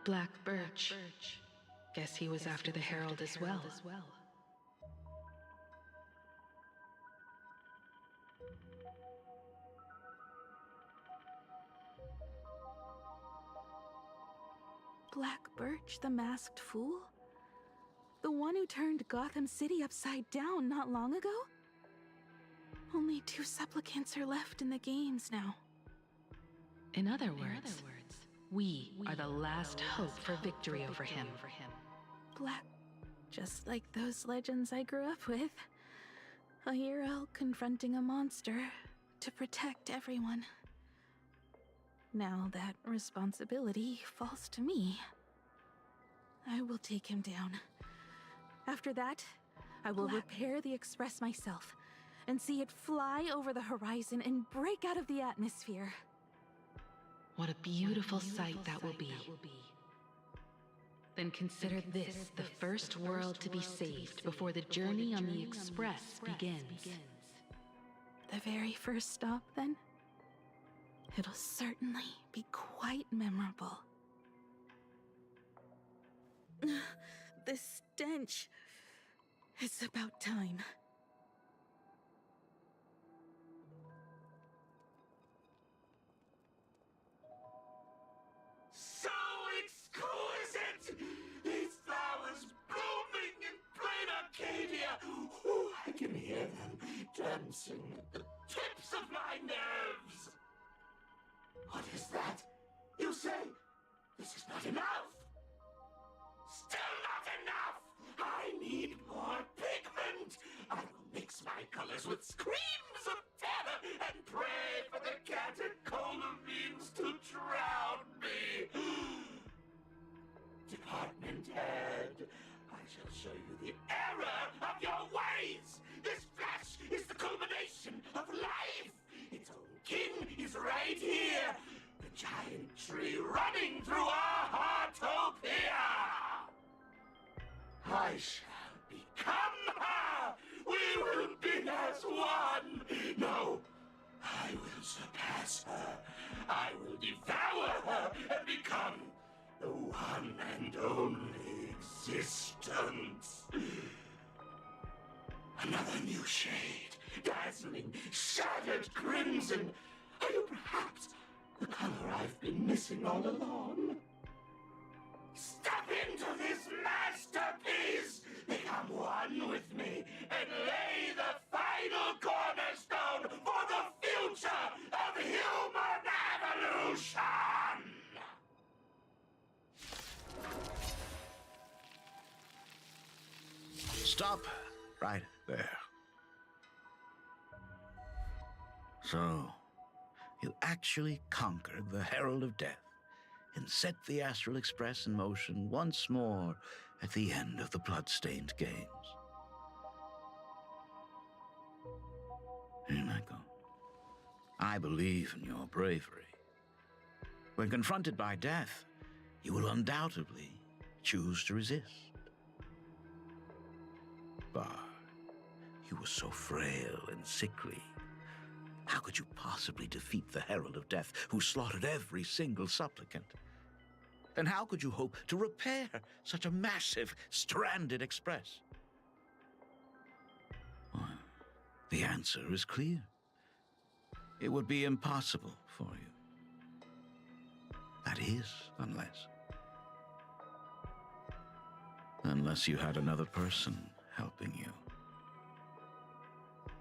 Black birch. Guess he was after the Herald as well. Black Birch, the masked fool? The one who turned Gotham City upside down not long ago? Only 2 supplicants are left in the games now. In other words, we are the last hope for victory over him. Black, just like those legends I grew up with. A hero confronting a monster to protect everyone. Now that responsibility falls to me. I will take him down. After that, I will repair the Express myself and see it fly over the horizon and break out of the atmosphere. What a beautiful sight that will be. Then consider this the first world to be saved before the journey on the Express begins. The very first stop, then? It'll certainly be quite memorable. The stench. It's about time. So exquisite! These flowers blooming in plain Arcadia! Ooh, I can hear them dancing at the tips of my nerves! What is that? You say this is not enough? Still not enough! I need more pigment! I will mix my colors with screams of terror and pray for the catecholamines to drown me! Department head, I shall show you the error of your ways! This flash is the culmination of life! Its own kin is right here! The giant tree running through our heartopia! I shall become her! We will be as one! No, I will surpass her. I will devour her and become the one and only existence. Another new shade, dazzling, shattered crimson. Are you perhaps the color I've been missing all along? Step into this masterpiece! Become one with me and lay the final cornerstone for the future of human evolution! Stop right there. So, you actually conquered the Herald of Death and set the Astral Express in motion once more at the end of the blood-stained games. Here I go. I believe in your bravery. When confronted by death, you will undoubtedly choose to resist. But you were so frail and sickly. How could you possibly defeat the Herald of Death, who slaughtered every single supplicant? And how could you hope to repair such a massive, stranded express? Well, the answer is clear. It would be impossible for you. That is, unless you had another person helping you.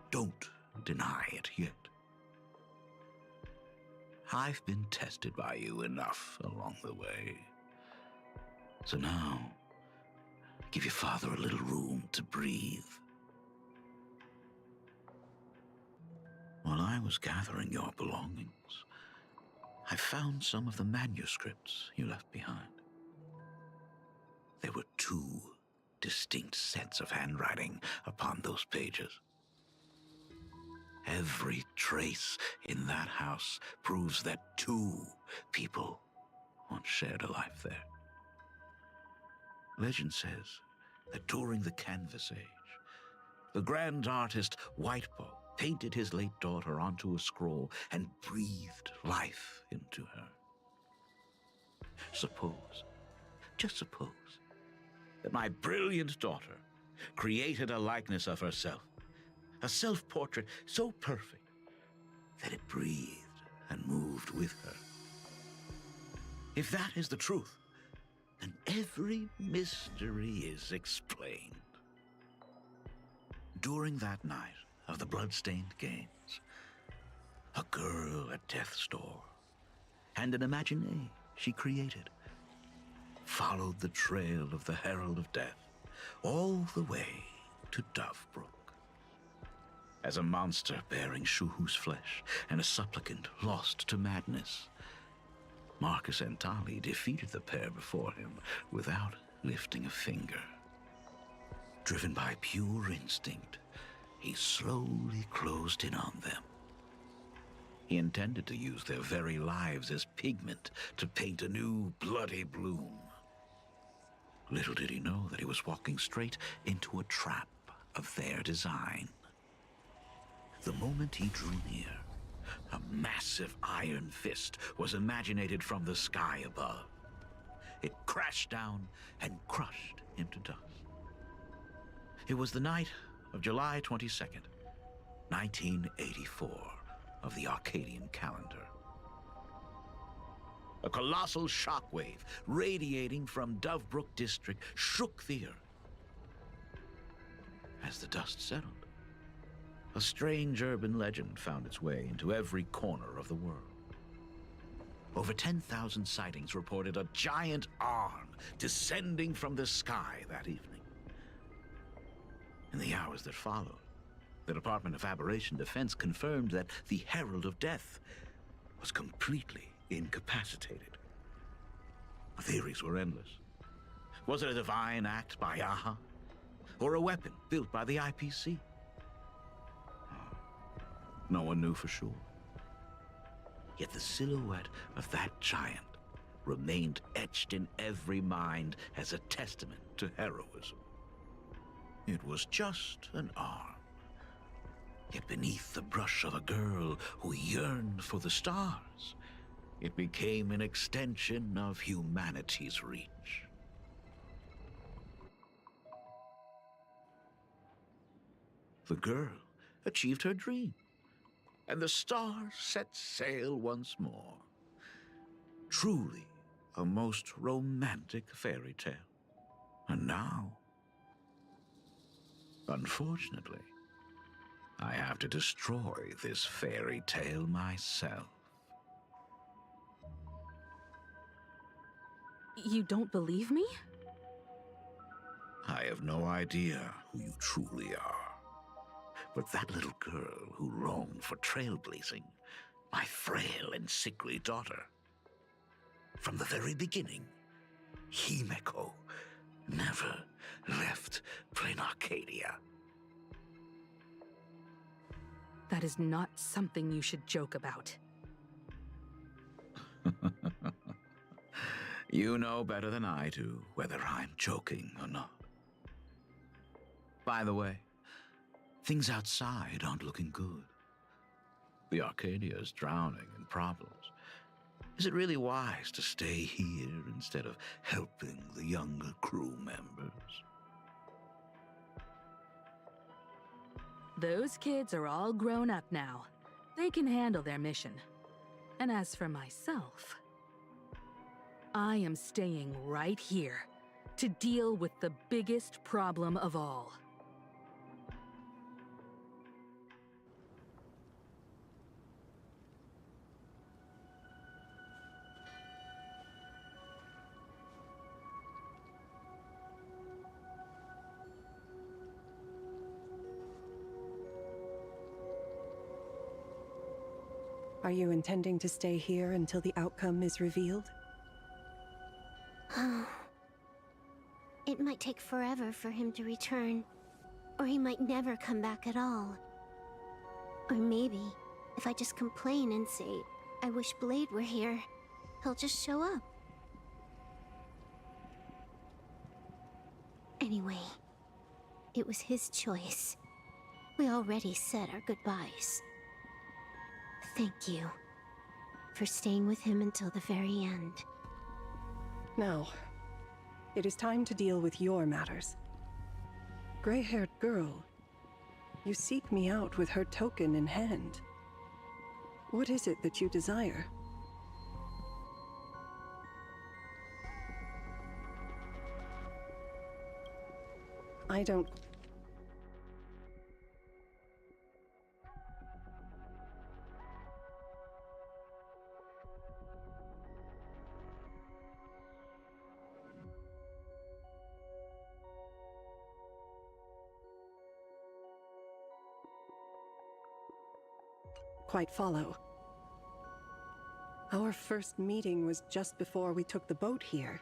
Don't deny it yet. I've been tested by you enough along the way. So now, give your father a little room to breathe. While I was gathering your belongings, I found some of the manuscripts you left behind. There were 2 distinct sets of handwriting upon those pages. Every trace in that house proves that 2 people once shared a life there. Legend says that during the Canvas Age, the grand artist Whitebow painted his late daughter onto a scroll and breathed life into her. Suppose Just suppose that my brilliant daughter created a likeness of herself, a self-portrait so perfect that it breathed and moved with her. If that is the truth, then every mystery is explained. During that night of the blood-stained games, a girl at death's door and an imagination she created followed the trail of the Herald of Death all the way to Dovebrook. As a monster bearing Shuhu's flesh and a supplicant lost to madness, Marcus Antali defeated the pair before him without lifting a finger. Driven by pure instinct, he slowly closed in on them. He intended to use their very lives as pigment to paint a new bloody bloom. Little did he know that he was walking straight into a trap of their design. The moment he drew near, a massive iron fist was imaginated from the sky above. It crashed down and crushed him to dust. It was the night of July 22nd, 1984, of the Arcadian calendar. A colossal shockwave radiating from Dovebrook district shook the earth. As the dust settled, a strange urban legend found its way into every corner of the world. Over 10,000 sightings reported a giant arm descending from the sky that evening. In the hours that followed, the Department of Aberration Defense confirmed that the Herald of Death was completely incapacitated. Theories were endless. Was it a divine act by Aha? Or a weapon built by the IPC? No one knew for sure. Yet the silhouette of that giant remained etched in every mind as a testament to heroism. It was just an arm. Yet beneath the brush of a girl who yearned for the stars, it became an extension of humanity's reach. The girl achieved her dream, and the stars set sail once more. Truly a most romantic fairy tale. And now, unfortunately, I have to destroy this fairy tale myself. You don't believe me? I have no idea who you truly are. But that little girl who longed for trailblazing, my frail and sickly daughter. From the very beginning, Himeko never left Plain Arcadia. That is not something you should joke about. You know better than I do whether I'm joking or not. By the way, things outside aren't looking good. The Arcadia is drowning in problems. Is it really wise to stay here instead of helping the younger crew members? Those kids are all grown up now. They can handle their mission. And as for myself, I am staying right here to deal with the biggest problem of all. Are you intending to stay here until the outcome is revealed? It might take forever for him to return, or he might never come back at all. Or maybe, if I just complain and say, I wish Blade were here, he'll just show up. Anyway, it was his choice. We already said our goodbyes. Thank you for staying with him until the very end. Now, It is time to deal with your matters. Gray-haired girl, you seek me out with her token in hand. What is it that you desire? I don't... quite follow. Our first meeting was just before we took the boat here.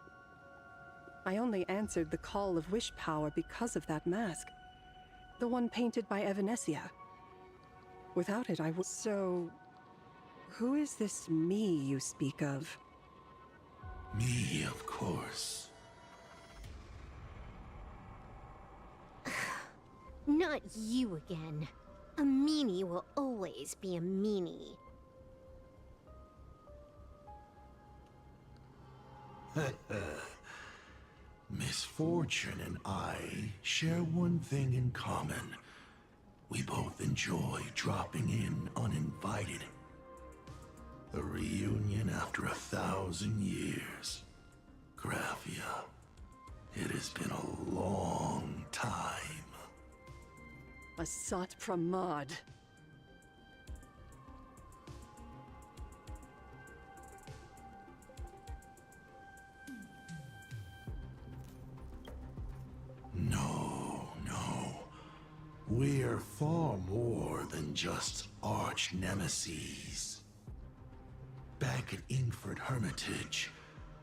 I only answered the call of wish power because of that mask. The one painted by Evanesia. Without it, I would... So... who is this me you speak of? Me, of course. Not you again. A meanie will always be a meanie. Misfortune and I share one thing in common. We both enjoy dropping in uninvited. A reunion after 1,000 years. Graphia, it has been a long time. Asat Pramad. No. We're far more than just arch nemesis. Back at Ingford Hermitage,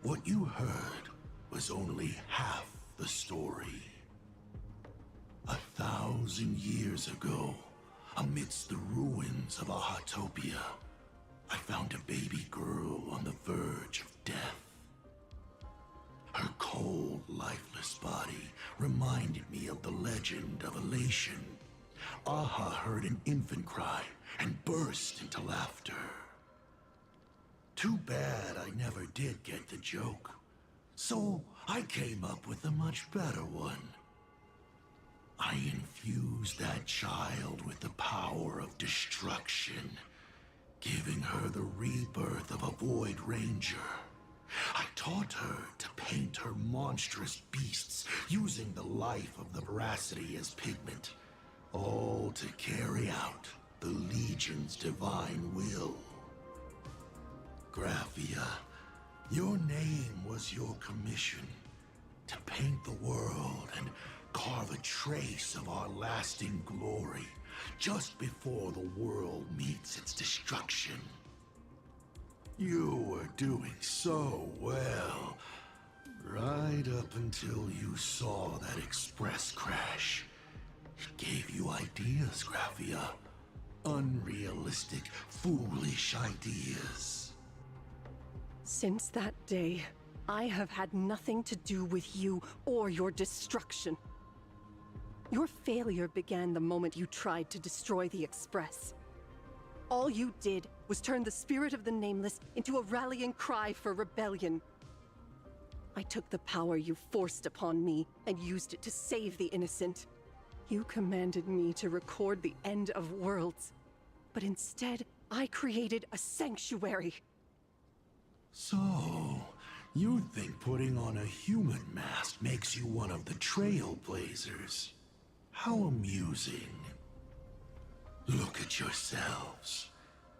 what you heard was only half the story. 1,000 years ago, amidst the ruins of Ahatopia, I found a baby girl on the verge of death. Her cold, lifeless body reminded me of the legend of Elation. Aha heard an infant cry and burst into laughter. Too bad I never did get the joke. So I came up with a much better one. I infused that child with the power of destruction, giving her the rebirth of a Void Ranger. I taught her to paint her monstrous beasts using the life of the veracity as pigment, all to carry out the Legion's divine will. Graphia, your name was your commission, to paint the world and carve a trace of our lasting glory just before the world meets its destruction. You were doing so well, right up until you saw that express crash. It gave you ideas, Graphia. Unrealistic, foolish ideas. Since that day, I have had nothing to do with you or your destruction. Your failure began the moment you tried to destroy the Express. All you did was turn the spirit of the Nameless into a rallying cry for rebellion. I took the power you forced upon me and used it to save the innocent. You commanded me to record the end of worlds, but instead, I created a sanctuary. So, you think putting on a human mask makes you one of the Trailblazers? How amusing. Look at yourselves.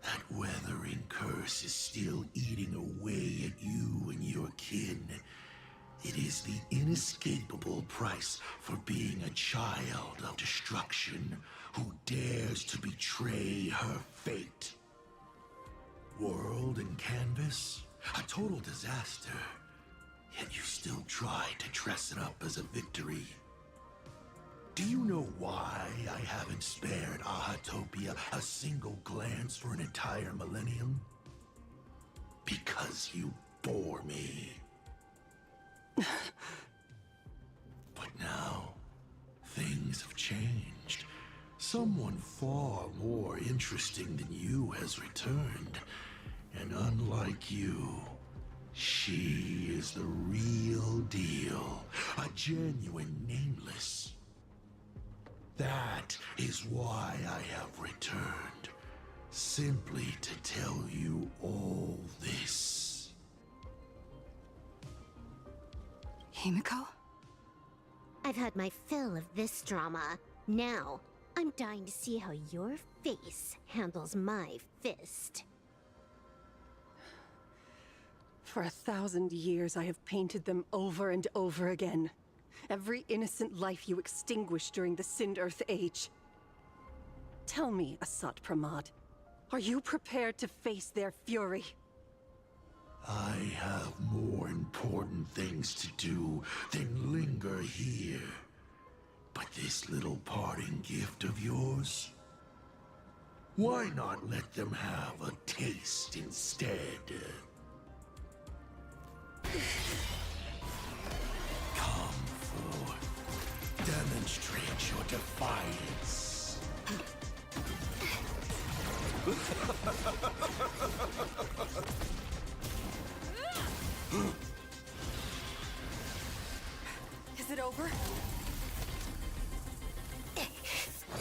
That weathering curse is still eating away at you and your kin. It is the inescapable price for being a child of destruction who dares to betray her fate. World and canvas, a total disaster. Yet you still try to dress it up as a victory. Do you know why I haven't spared Ahatopia a single glance for an entire millennium? Because you bore me. But now, things have changed. Someone far more interesting than you has returned. And unlike you, She is the real deal, a genuine nameless. That is why I have returned, simply to tell you all this. Himiko? I've had my fill of this drama. Now, I'm dying to see how your face handles my fist. For 1,000 years, I have painted them over and over again. Every innocent life you extinguished during the Sind-Earth Age. Tell me, Asat Pramad, are you prepared to face their fury? I have more important things to do than linger here. But this little parting gift of yours? Why not let them have a taste instead? Come forth. Demonstrate your defiance. Is it over?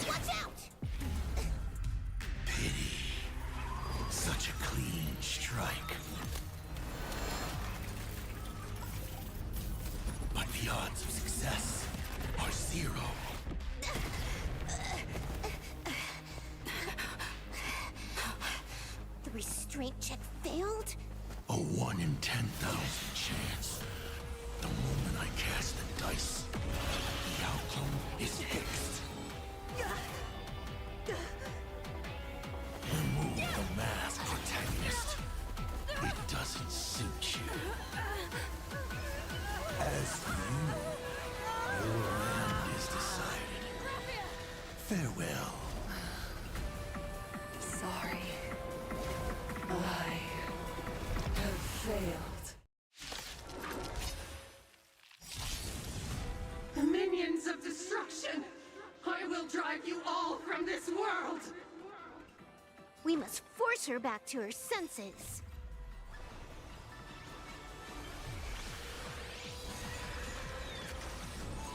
Watch out! Pity. Such a clean strike. But the odds of success are 0. The restraint check failed? A 1 in 10,000 chance. The moment I cast the dice, the outcome is fixed. Remove the mask, protagonist. It doesn't suit you. As for you, your end is decided. Farewell. Sorry. I have failed. Minions of destruction! I will drive you all from this world! We must force her back to her senses.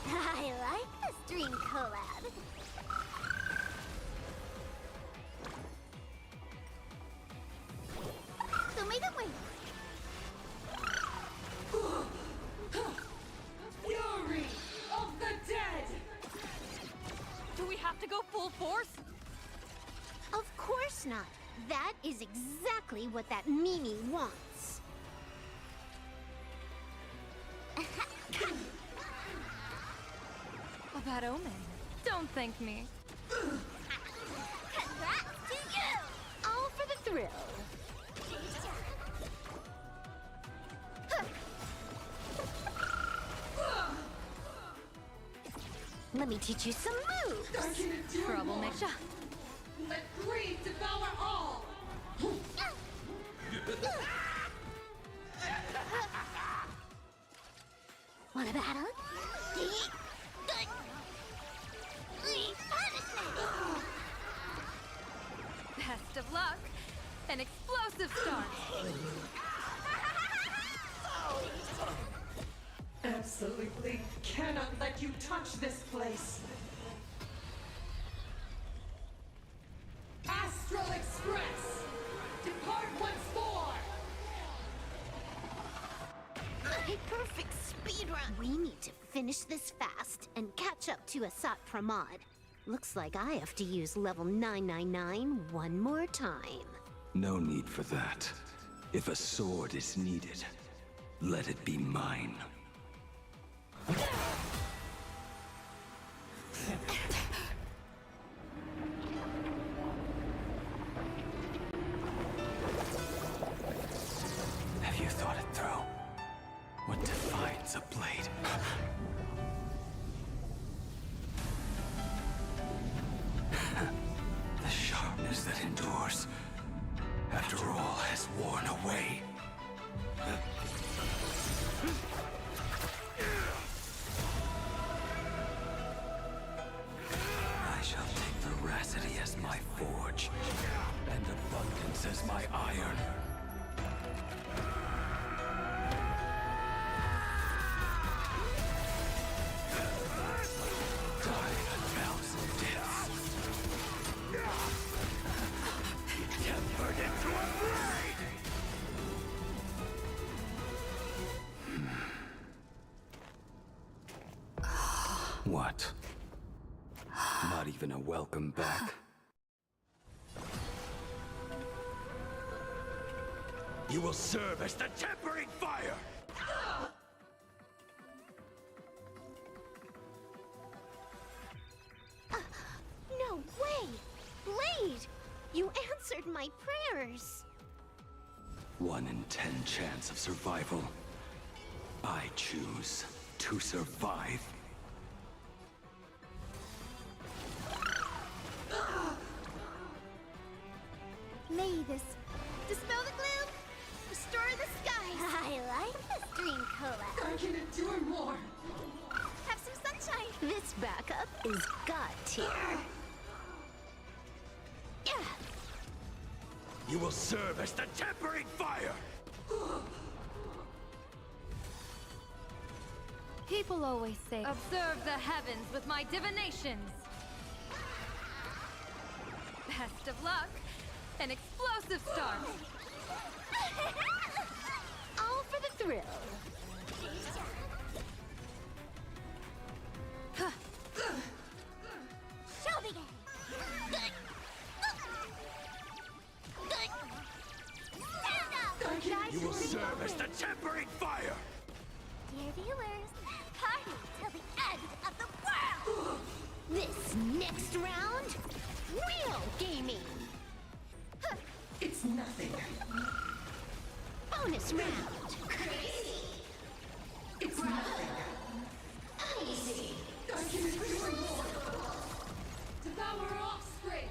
I like this dream collab. Tumay. Fury of the dead! Do we have to go full force? Of course not. That is exactly what that Mimi wants. A bad omen. Don't thank me. Congrats to you! All for the thrill. Let me teach you some moves. Troublemaker. Let greed devour all! Want a battle? Best of luck. An explosive start. Absolutely cannot let you touch this place. Astral Express! Depart once more! A perfect speedrun. We need to finish this fast and catch up to Asat Pramad. Looks like I have to use level 999 one more time. No need for that. If a sword is needed, let it be mine. Have you thought it through? What defines a blade? The sharpness that endures, after all has worn away. I shall take veracity as my forge, and abundance as my iron. What? Not even a welcome back? You will serve as the tempering fire! No way! Blade! You answered my prayers! 1 in 10 chance of survival. I choose to survive. May this dispel the gloom, restore the skies. I like this dream collab. I can endure more. Have some sunshine. This backup is god tier. Yeah. You will serve as the tempering fire! People always say, observe the heavens with my divinations. Best of luck. An explosive start. All for the thrill. Show begin. Stand up. You will serve as the tempering fire! Dear viewers, party till the end of the world! This next round, real gaming! It's nothing. Bonus round! Crazy! It's nothing. Uneasy! I can endure more. Devour offspring!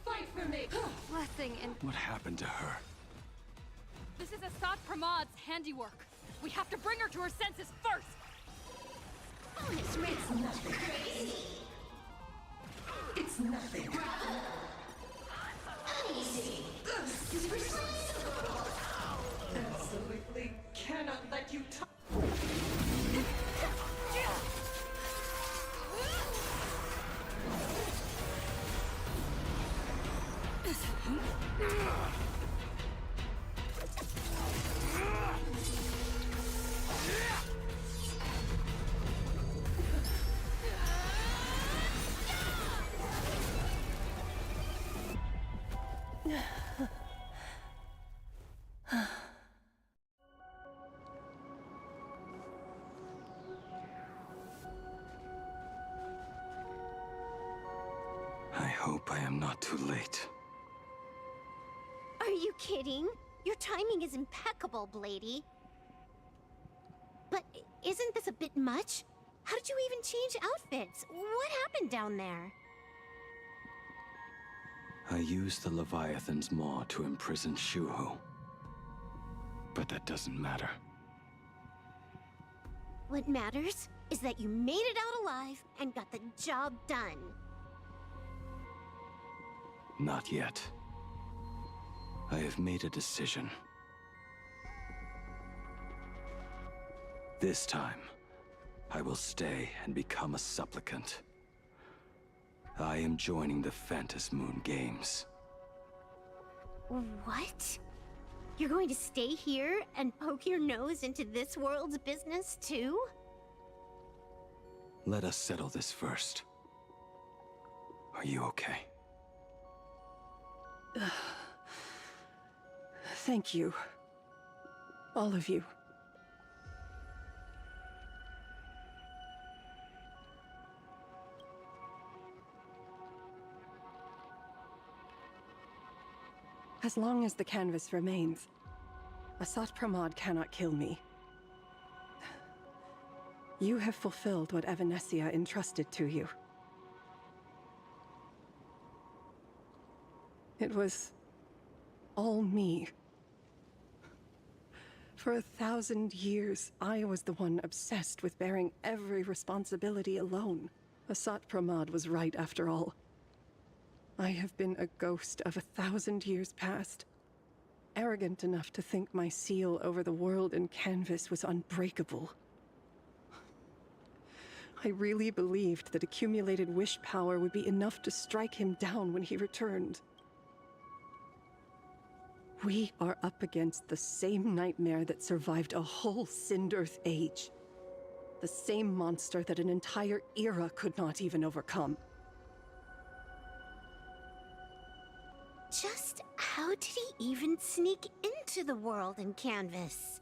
Fight for me! Blessing and What happened to her? this is Asad Pramad's handiwork. We have to bring her to her senses first. Bonus round! Crazy! It's nothing. Uneasy! Absolutely cannot let you touch. I hope I am not too late. Are you kidding? Your timing is impeccable, Blady. But isn't this a bit much? How did you even change outfits? What happened down there? I used the Leviathan's maw to imprison Shuho. But that doesn't matter. What matters is that you made it out alive and got the job done. Not yet. I have made a decision. This time, I will stay and become a supplicant. I am joining the Phantas Moon Games. What? You're going to stay here and poke your nose into this world's business too? Let us settle this first. Are you okay? Thank you. All of you. As long as the canvas remains, Asat Pramod cannot kill me. You have fulfilled what Evanescia entrusted to you. It was all me. For 1,000 years, I was the one obsessed with bearing every responsibility alone. Asat Pramod was right after all. I have been a ghost of 1,000 years past, arrogant enough to think my seal over the world and canvas was unbreakable. I really believed that accumulated wish power would be enough to strike him down when he returned. We are up against the same nightmare that survived a whole Sindearth age. The same monster that an entire era could not even overcome. Just how did he even sneak into the world in Canvas?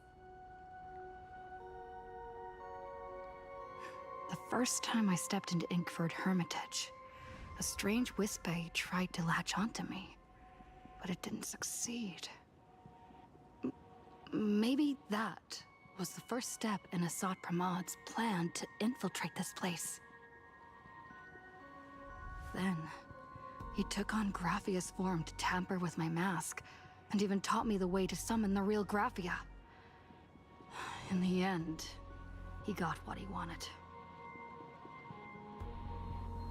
The first time I stepped into Inkford Hermitage, a strange Wispay tried to latch onto me, but it didn't succeed. Maybe that was the first step in Assad Pramad's plan to infiltrate this place. Then, he took on Graphia's form to tamper with my mask, and even taught me the way to summon the real Graphia. In the end, he got what he wanted.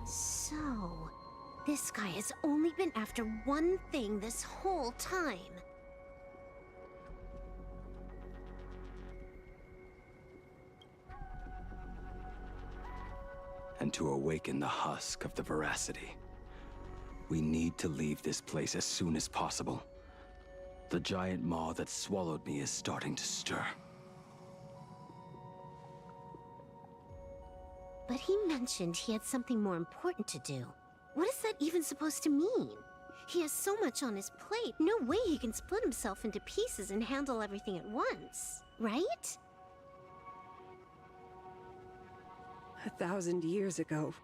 So, this guy has only been after one thing this whole time. And to awaken the husk of the veracity, we need to leave this place as soon as possible. The giant maw that swallowed me is starting to stir. But he mentioned he had something more important to do. What is that even supposed to mean? He has so much on his plate, no way he can split himself into pieces and handle everything at once, right? 1,000 years ago,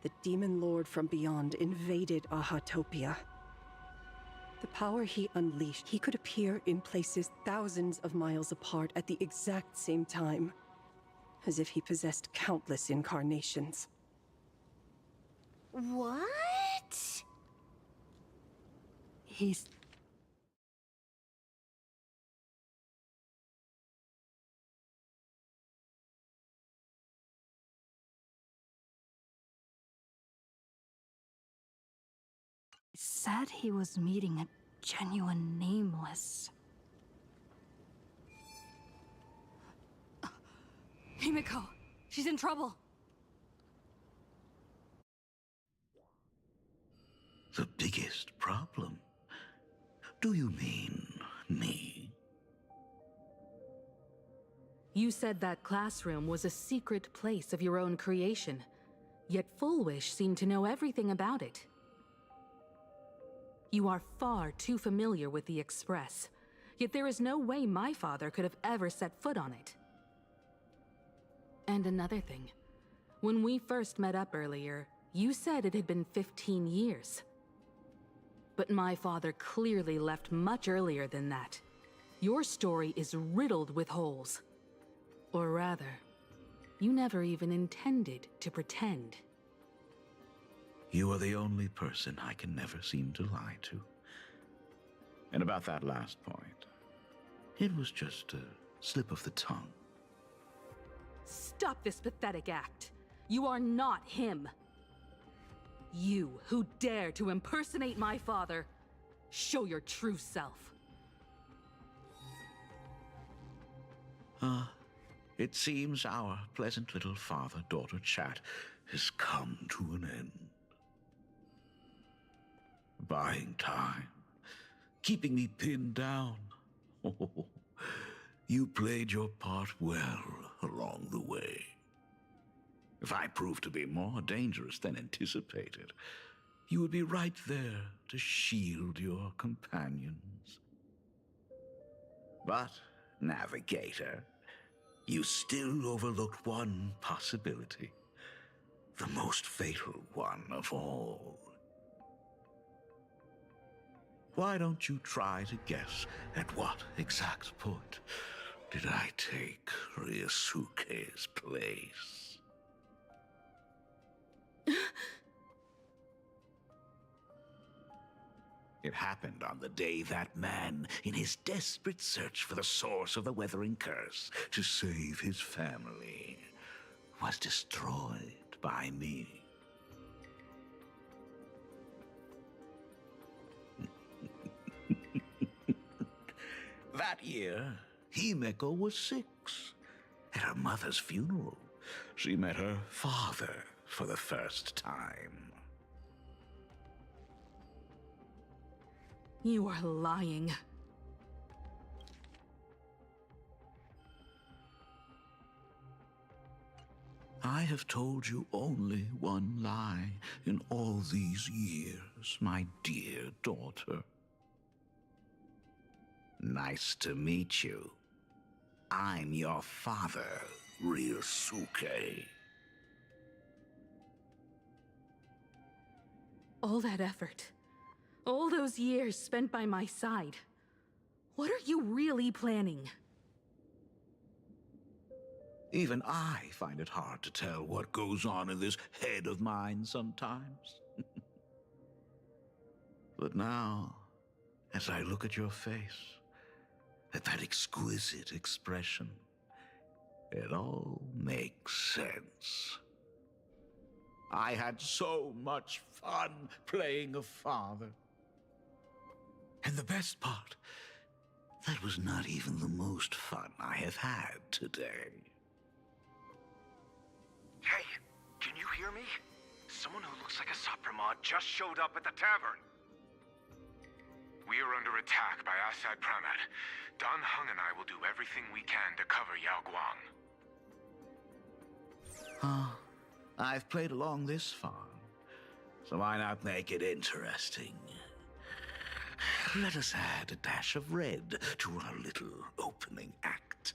the demon lord from beyond invaded Ahatopia. The power he unleashed, he could appear in places thousands of miles apart at the exact same time, as if he possessed countless incarnations. What? He's... said he was meeting a genuine nameless. Himiko! She's in trouble! The biggest problem? Do you mean me? You said that classroom was a secret place of your own creation, yet Fullwish seemed to know everything about it. You are far too familiar with the Express, yet there is no way my father could have ever set foot on it. And another thing, when we first met up earlier, you said it had been 15 years. But my father clearly left much earlier than that. Your story is riddled with holes. Or rather, you never even intended to pretend. You are the only person I can never seem to lie to. And about that last point, it was just a slip of the tongue. Stop this pathetic act. You are not him. You who dare to impersonate my father, show your true self. It seems our pleasant little father-daughter chat has come to an end. Buying time, keeping me pinned down. Oh, you played your part well along the way. If I proved to be more dangerous than anticipated, you would be right there to shield your companions. But, Navigator, you still overlooked one possibility. The most fatal one of all. Why don't you try to guess at what exact point did I take Ryusuke's place? It happened on the day that man, in his desperate search for the source of the Weathering Curse to save his family, was destroyed by me. That year, Himeko was 6. At her mother's funeral, she met her father for the first time. You are lying. I have told you only one lie in all these years, my dear daughter. Nice to meet you. I'm your father, Ryosuke. All that effort, all those years spent by my side. What are you really planning? Even I find it hard to tell what goes on in this head of mine sometimes. But now, as I look at your face, at that exquisite expression, it all makes sense. I had so much fun playing a father. And the best part, that was not even the most fun I have had today. Hey, can you hear me? Someone who looks like a Supremod just showed up at the tavern. We are under attack by Assad Pramat. Dan Heng and I will do everything we can to cover Yao Guang. I've played along this far, so why not make it interesting? Let us add a dash of red to our little opening act.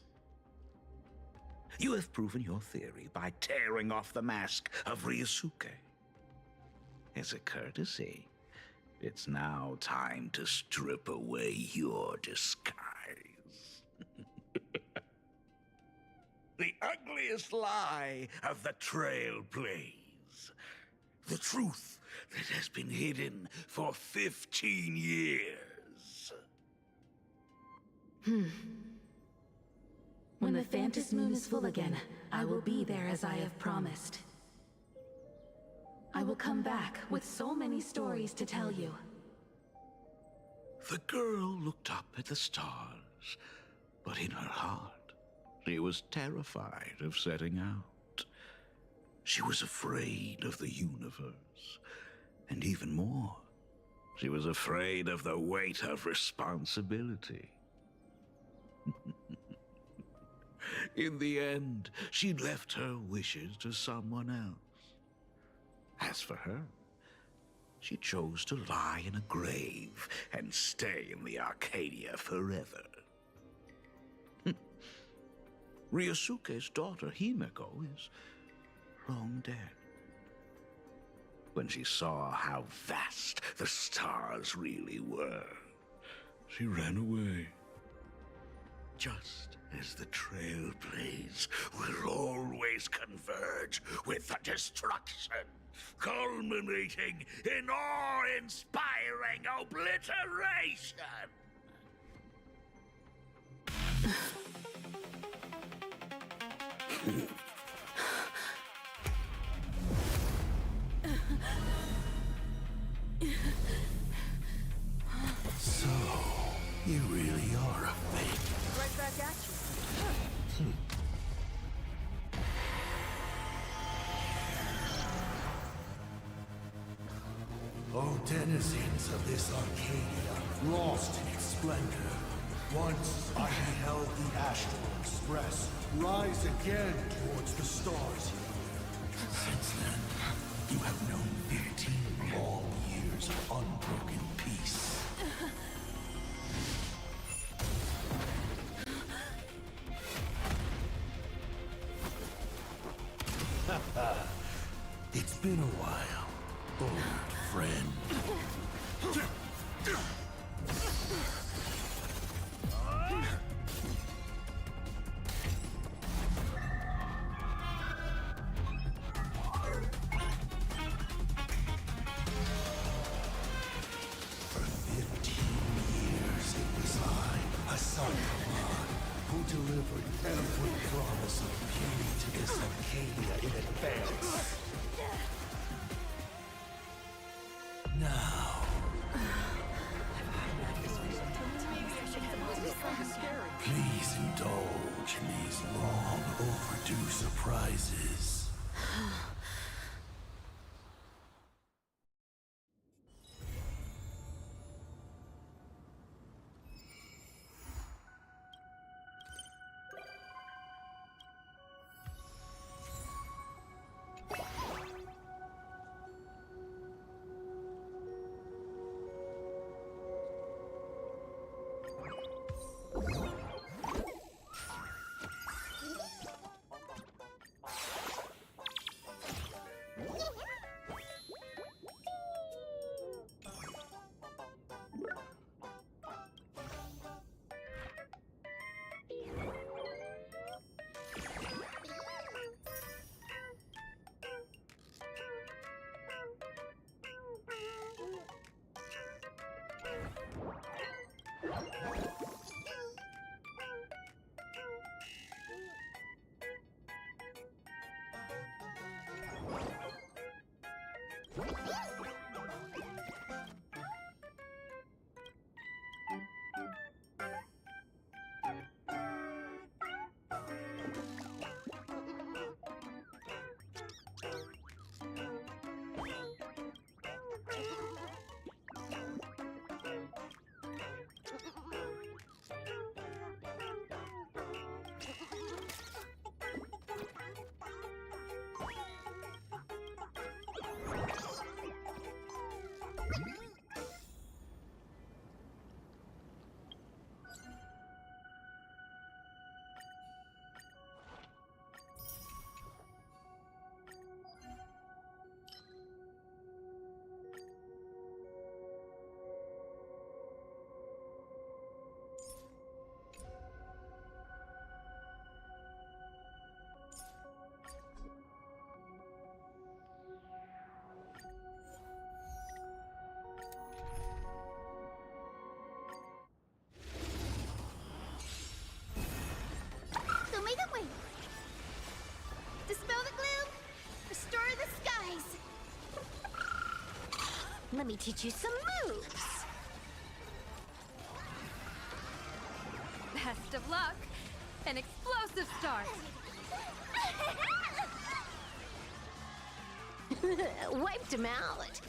You have proven your theory by tearing off the mask of Ryosuke. As a courtesy, it's now time to strip away your disguise. The ugliest lie of the Trail Blaze. The truth that has been hidden for 15 years. When the Phantas Moon is full again, I will be there as I have promised. I will come back with so many stories to tell you. The girl looked up at the stars, but in her heart, she was terrified of setting out. She was afraid of the universe, and even more, she was afraid of the weight of responsibility. In the end, she left her wishes to someone else. As for her, she chose to lie in a grave and stay in the Arcadia forever. Ryosuke's daughter, Himeko, is long dead. When she saw how vast the stars really were, she ran away. Just as the Trail Blaze will always converge with the destruction, culminating in awe-inspiring obliteration. So, you really are a fake. Right back at you. O denizens of this Arcadia, lost in its splendor, once I beheld the Astral Express rise again towards the stars. Since then, you have known 15 long years of unbroken peace. It's been a while, old friend. For 15 years it was I, Hassan Khan, who delivered every promise of beauty to this Arcadia in advance. Now, please indulge in these long overdue surprises. Show me the way. Dispel the gloom. Restore the skies. Let me teach you some moves. Best of luck. An explosive start. Wiped him out.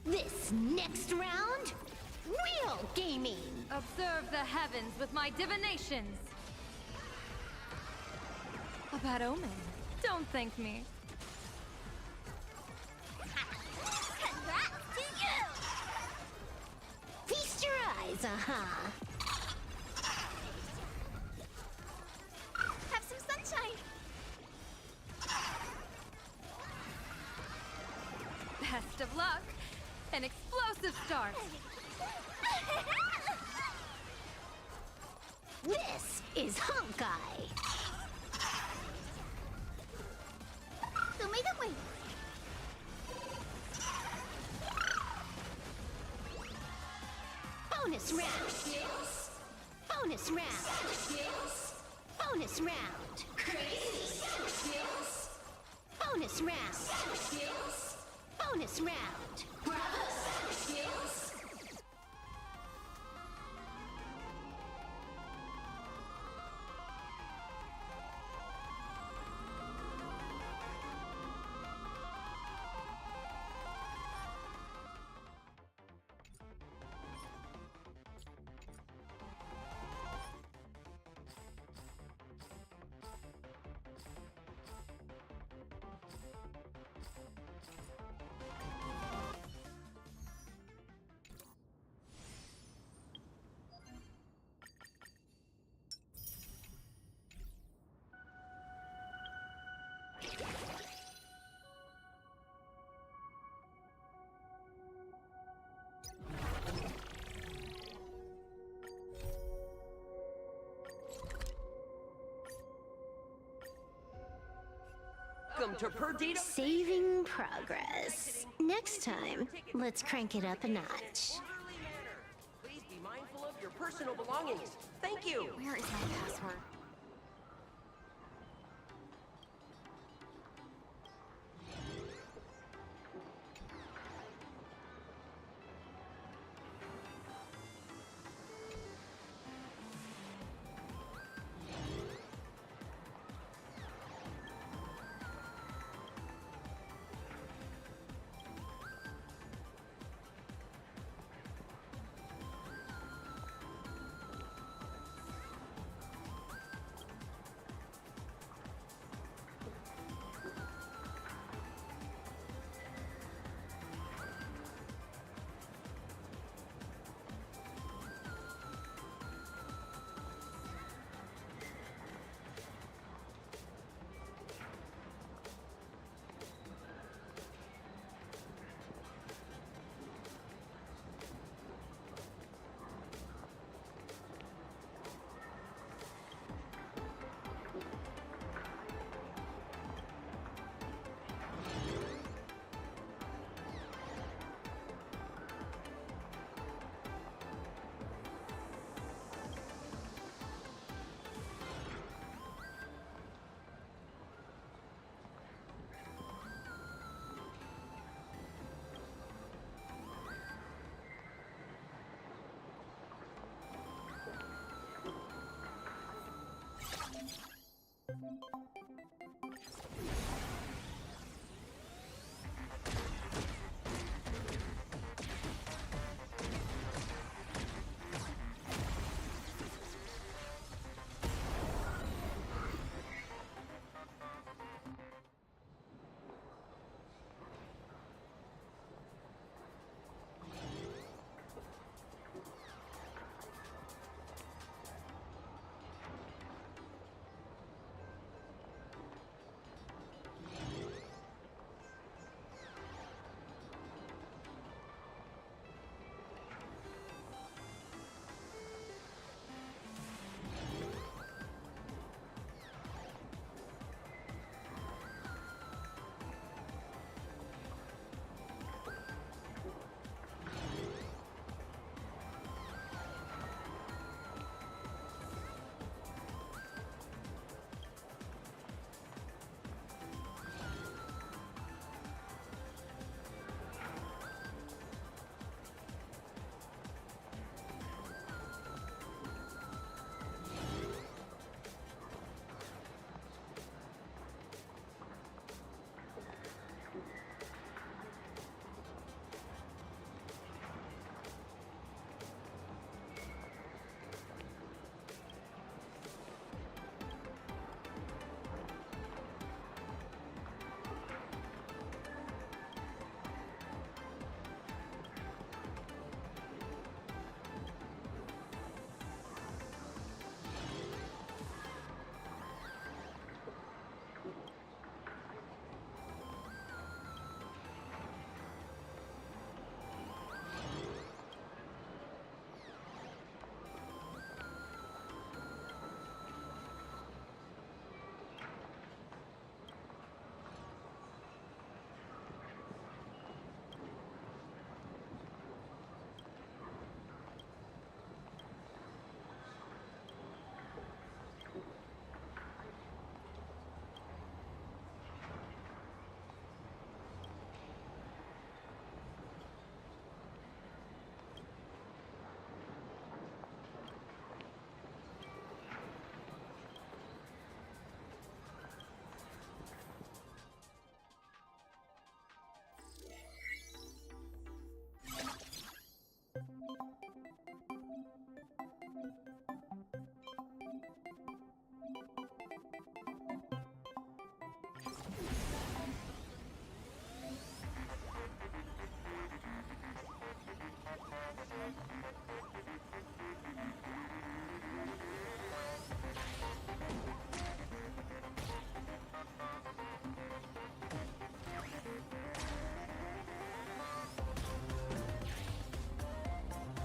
This next round, real gaming. Observe the heavens with my divinations. A bad omen. Don't thank me. Congrats to you! Feast your eyes, Have some sunshine. Best of luck. An explosive start. This is Honkai. Show me the way. Bonus round. Bonus round. Bonus round. Bonus round. Bonus round. Welcome to Perdita. Saving progress. Next time, let's crank it up a notch. Please be mindful of your personal belongings. Thank you. Where is my password?